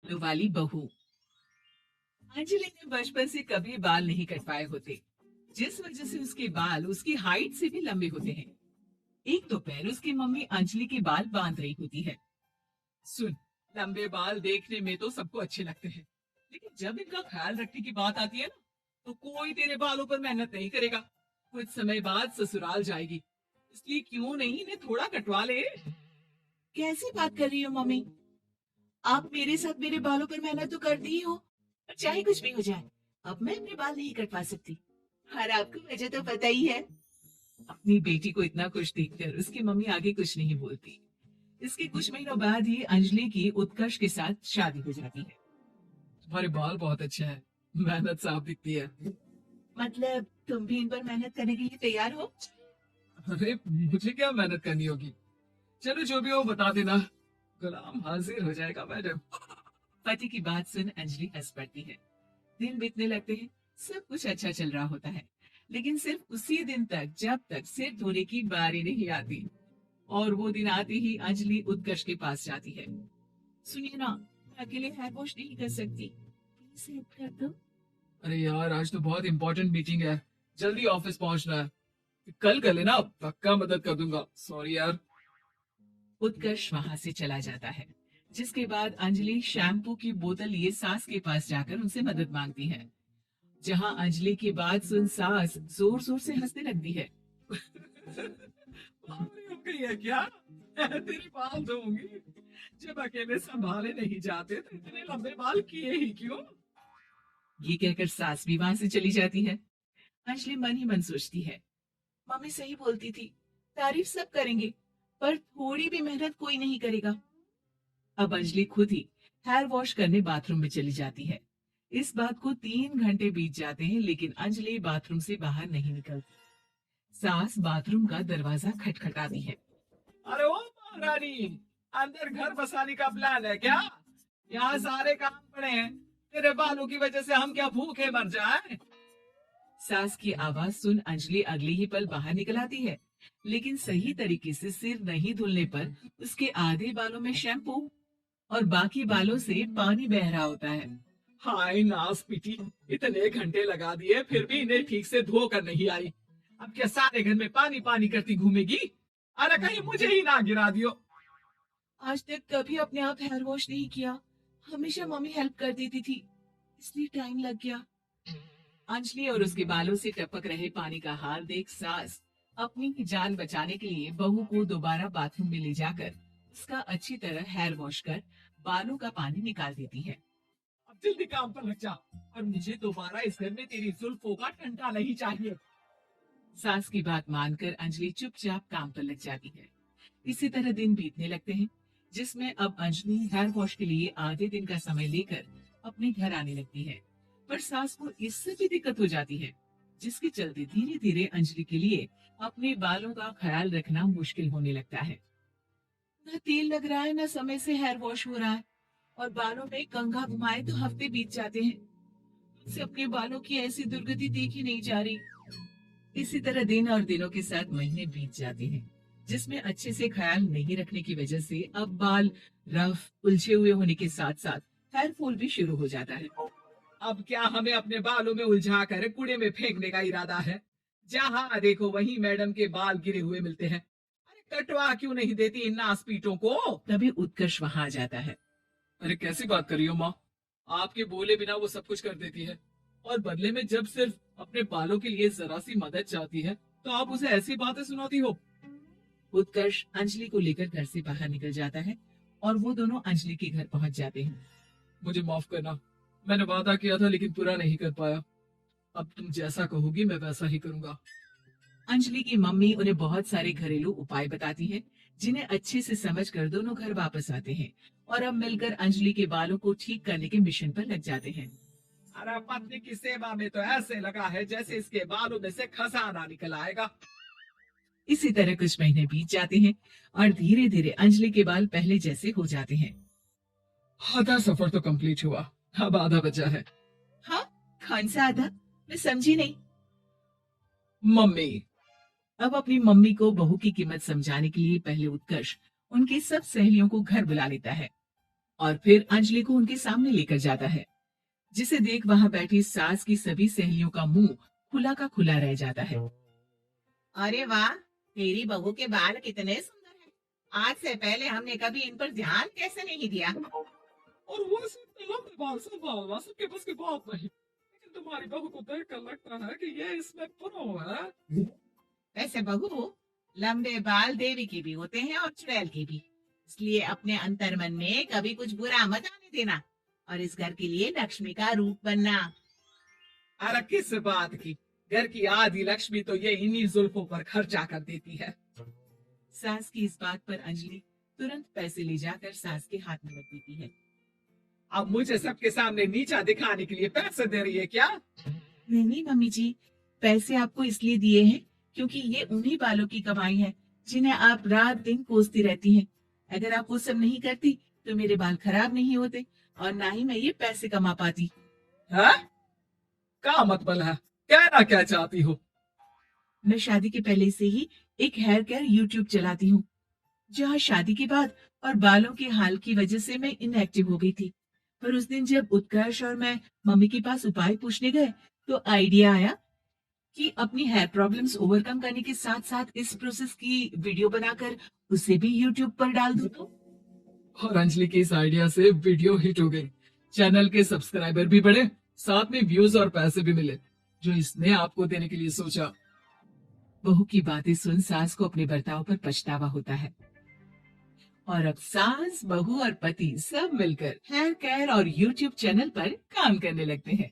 बालों वाली बहू। अंजलि ने बचपन से कभी बाल नहीं कटवाए होते, जिस वजह से उसके बाल उसकी हाइट से भी लंबे होते हैं। एक दोपहर उसकी मम्मी अंजलि के बाल बांध रही होती है। सुन, लंबे बाल देखने में तो सबको अच्छे लगते हैं, लेकिन जब इनका ख्याल रखने की बात आती है ना, तो कोई तेरे बालों पर मेहनत नहीं करेगा। कुछ समय बाद ससुराल जाएगी, इसलिए क्यों नहीं इन्हें थोड़ा कटवा ले। कैसी बात कर रही हो मम्मी? आप मेरे साथ मेरे बालों पर मेहनत तो करती ही हो, और चाहे कुछ भी हो जाए, अब मैं अपने बाल नहीं कटवा सकती। और आपको वजह तो पता ही है। अपनी बेटी को इतना खुश देखकर उसकी मम्मी आगे कुछ नहीं बोलती। इसके कुछ महीनों बाद ही अंजलि की उत्कर्ष के साथ शादी हो जाती है। तुम्हारे बाल बहुत अच्छे हैं, मेहनत साफ दिखती है। मतलब तुम भी इन पर मेहनत करने के लिए तैयार हो? अरे मुझे क्या मेहनत करनी होगी, चलो जो भी हो बता देना, गुलाम हाजिर हो जाएगा मैडम। पति की बात सुन अंजलि हंस पड़ती है। दिन बीतने लगते हैं, सब कुछ अच्छा चल रहा होता है, लेकिन सिर्फ उसी दिन तक जब तक सिर धोने की बारी नहीं आती। और वो दिन आते ही अंजलि उत्कर्ष के पास जाती है। सुनिए ना, मैं अकेले हेयर वॉश नहीं कर सकती, प्लीज हेल्प कर दो। अरे यार, आज तो बहुत इंपॉर्टेंट मीटिंग है, जल्दी ऑफिस पहुंचना है। कल कर लेना, पक्का मदद कर दूंगा, सॉरी यार। उत्कर्ष वहां से चला जाता है, जिसके बाद अंजलि शैम्पू की बोतल लिए सास के पास जाकर उनसे मदद मांगती है। जहां अंजलि की बात सुन सास जोर जोर से हंसने लगती है। पागल हो गई है क्या? तेरे बाल धोऊंगी, जब अकेले संभाले नहीं जाते तो इतने लंबे बाल किए ही क्यों? ये कहकर सास भी वहां से चली जाती है। अंजलि मन ही मन सोचती है, मम्मी सही बोलती थी, तारीफ सब करेंगे, पर थोड़ी भी मेहनत कोई नहीं करेगा। अब अंजलि खुद ही हेयर वॉश करने बाथरूम में चली जाती है। इस बात को 3 घंटे बीत जाते हैं, लेकिन अंजलि बाथरूम से बाहर नहीं निकलती। सास बाथरूम का दरवाजा खटखटाती है। अरे ओ महारानी, अंदर घर बसाने का प्लान है क्या? यहाँ सारे काम पड़े हैं, तेरे बालों की वजह से हम क्या भूखे मर जाए? सास की आवाज सुन अंजलि अगले ही पल बाहर निकल आती है, लेकिन सही तरीके से सिर नहीं धुलने पर उसके आधे बालों में शैम्पू और बाकी बालों से पानी बह रहा होता है। हाय नास पीटी, इतने घंटे लगा दिए फिर भी इन्हें ठीक से धो कर नहीं आई। अब क्या सारे घर में पानी पानी करती घूमेगी? अरे कहीं मुझे ही ना गिरा दियो। आज तक कभी अपने आप हेयर वॉश नहीं किया, हमेशा मम्मी हेल्प कर देती थी, इसलिए टाइम लग गया। अंजलि और उसके बालों से टपक रहे पानी का हाल देख सास अपनी जान बचाने के लिए बहू को दोबारा बाथरूम में ले जाकर उसका अच्छी तरह हेयर वॉश कर बालों का पानी निकाल देती है। अब जल्दी काम पर लग जा, और मुझे दोबारा इस घर में तेरी जुल्फों का टंटा नहीं चाहिए। सास की बात मानकर अंजलि चुपचाप काम पर लग जाती है। इसी तरह दिन बीतने लगते हैं, जिसमें अब अंजलि हेयर वॉश के लिए आधे दिन का समय लेकर अपने घर आने लगती है। पर सास को इससे भी दिक्कत हो जाती है, जिसके चलते धीरे धीरे अंजलि के लिए अपने बालों का ख्याल रखना मुश्किल होने लगता है। न तेल लग रहा है, न समय से हेयर वॉश हो रहा है, और बालों में कंघा घुमाए तो हफ्ते बीत जाते हैं। मुझसे अपने बालों की ऐसी दुर्गति देखी नहीं जा रही। इसी तरह दिन और दिनों के साथ महीने बीत जाते हैं, जिसमें अच्छे से ख्याल नहीं रखने की वजह से अब बाल रफ उलझे हुए होने के साथ साथ हेयर फॉल भी शुरू हो जाता है। अब क्या हमें अपने बालों में उलझा कर कूड़े में फेंकने का इरादा है? जहाँ देखो वहीं मैडम के बाल गिरे हुए मिलते हैं। अरे कटवा क्यों नहीं देती इन नासपीटों को? तभी उत्कर्ष वहां आ जाता है। अरे कैसी बात कर रही हो माँ, आपके बोले बिना वो सब कुछ कर देती है, और बदले में जब सिर्फ अपने बालों के लिए जरा सी मदद चाहती है तो आप उसे ऐसी बातें सुनाती हो। उत्कर्ष अंजलि को लेकर घर से बाहर निकल जाता है, और वो दोनों अंजलि के घर पहुंच जाते हैं। मुझे माफ करना, मैंने वादा किया था लेकिन पूरा नहीं कर पाया। अब तुम जैसा कहोगी मैं वैसा ही करूंगा। अंजलि की मम्मी उन्हें बहुत सारे घरेलू उपाय बताती है, जिन्हें अच्छे से समझकर दोनों घर वापस आते हैं, और अब मिलकर अंजलि के बालों को ठीक करने के मिशन पर लग जाते हैं। अरे पत्नी की सेवा में तो ऐसे लगा है जैसे इसके बालों में से खजाना निकल आएगा। इसी तरह कुछ महीने बीत जाते हैं, और धीरे धीरे अंजलि के बाल पहले जैसे हो जाते हैं। आधा सफर तो कंप्लीट हुआ, अब आधा बचा है। हाँ, कौन सा आधा? मैं समझी नहीं। मम्मी। अब अपनी मम्मी को बहू की कीमत समझाने के लिए पहले उत्कर्ष उनकी सब सहेलियों को घर बुला लेता है। और फिर अंजलि को उनके सामने लेकर जाता है, जिसे देख वहां बैठी सास की सभी सहेलियों का मुंह खुला का खुला रह जाता है। अरे वाह, तेरी बहू के बाल कितने सुंदर हैं। आज से पहले हमने कभी इन पर ध्यान कैसे नहीं दिया। और वो इतने लंबे बाल संभालना सबके बस की बात नहीं, लेकिन तुम्हारी बहू को देखकर लगता है कि ये इसमें प्रो है। वैसे बहू, लंबे बाल देवी के भी होते हैं और चुड़ैल के भी, इसलिए अपने अंतर मन में कभी कुछ बुरा मत आने देना और इस घर के लिए लक्ष्मी का रूप बनना। अरे किस बात की, घर की आधी लक्ष्मी तो ये इन्हीं जुल्फों पर खर्चा कर देती है। सास की इस बात पर अंजलि तुरंत पैसे ले जाकर सास के हाथ में रख देती है। अब मुझे सबके सामने नीचा दिखाने के लिए पैसे दे रही है क्या? नहीं नहीं मम्मी जी, पैसे आपको इसलिए दिए हैं क्योंकि ये उन्हीं बालों की कमाई है जिन्हें आप रात दिन कोसती रहती हैं। अगर आप वो सब नहीं करती तो मेरे बाल खराब नहीं होते और ना ही मैं ये पैसे कमा पाती। है? क्या मतलब है? कहना क्या चाहती हो? मैं शादी के पहले से ही एक हेयर केयर यूट्यूब चलाती हूँ, जहाँ शादी के बाद और बालों के हाल की वजह से मैं इनएक्टिव हो गई थी। पर उस दिन जब उत्कर्ष और मैं मम्मी के पास उपाय पूछने गए तो आइडिया आया कि अपनी हेयर प्रॉब्लम्स ओवरकम करने के साथ साथ इस प्रोसेस की वीडियो बनाकर उसे भी यूट्यूब पर डाल दूं तो। और अंजलि के इस आइडिया से वीडियो हिट हो गई, चैनल के सब्सक्राइबर भी बढ़े, साथ में व्यूज और पैसे भी मिले, जो इसने आपको देने के लिए सोचा। बहू की बातें सुन सास को अपने बर्ताव पर पछतावा होता है और अब सास, बहू और पति सब मिलकर हेयर केयर और यूट्यूब चैनल पर काम करने लगते हैं।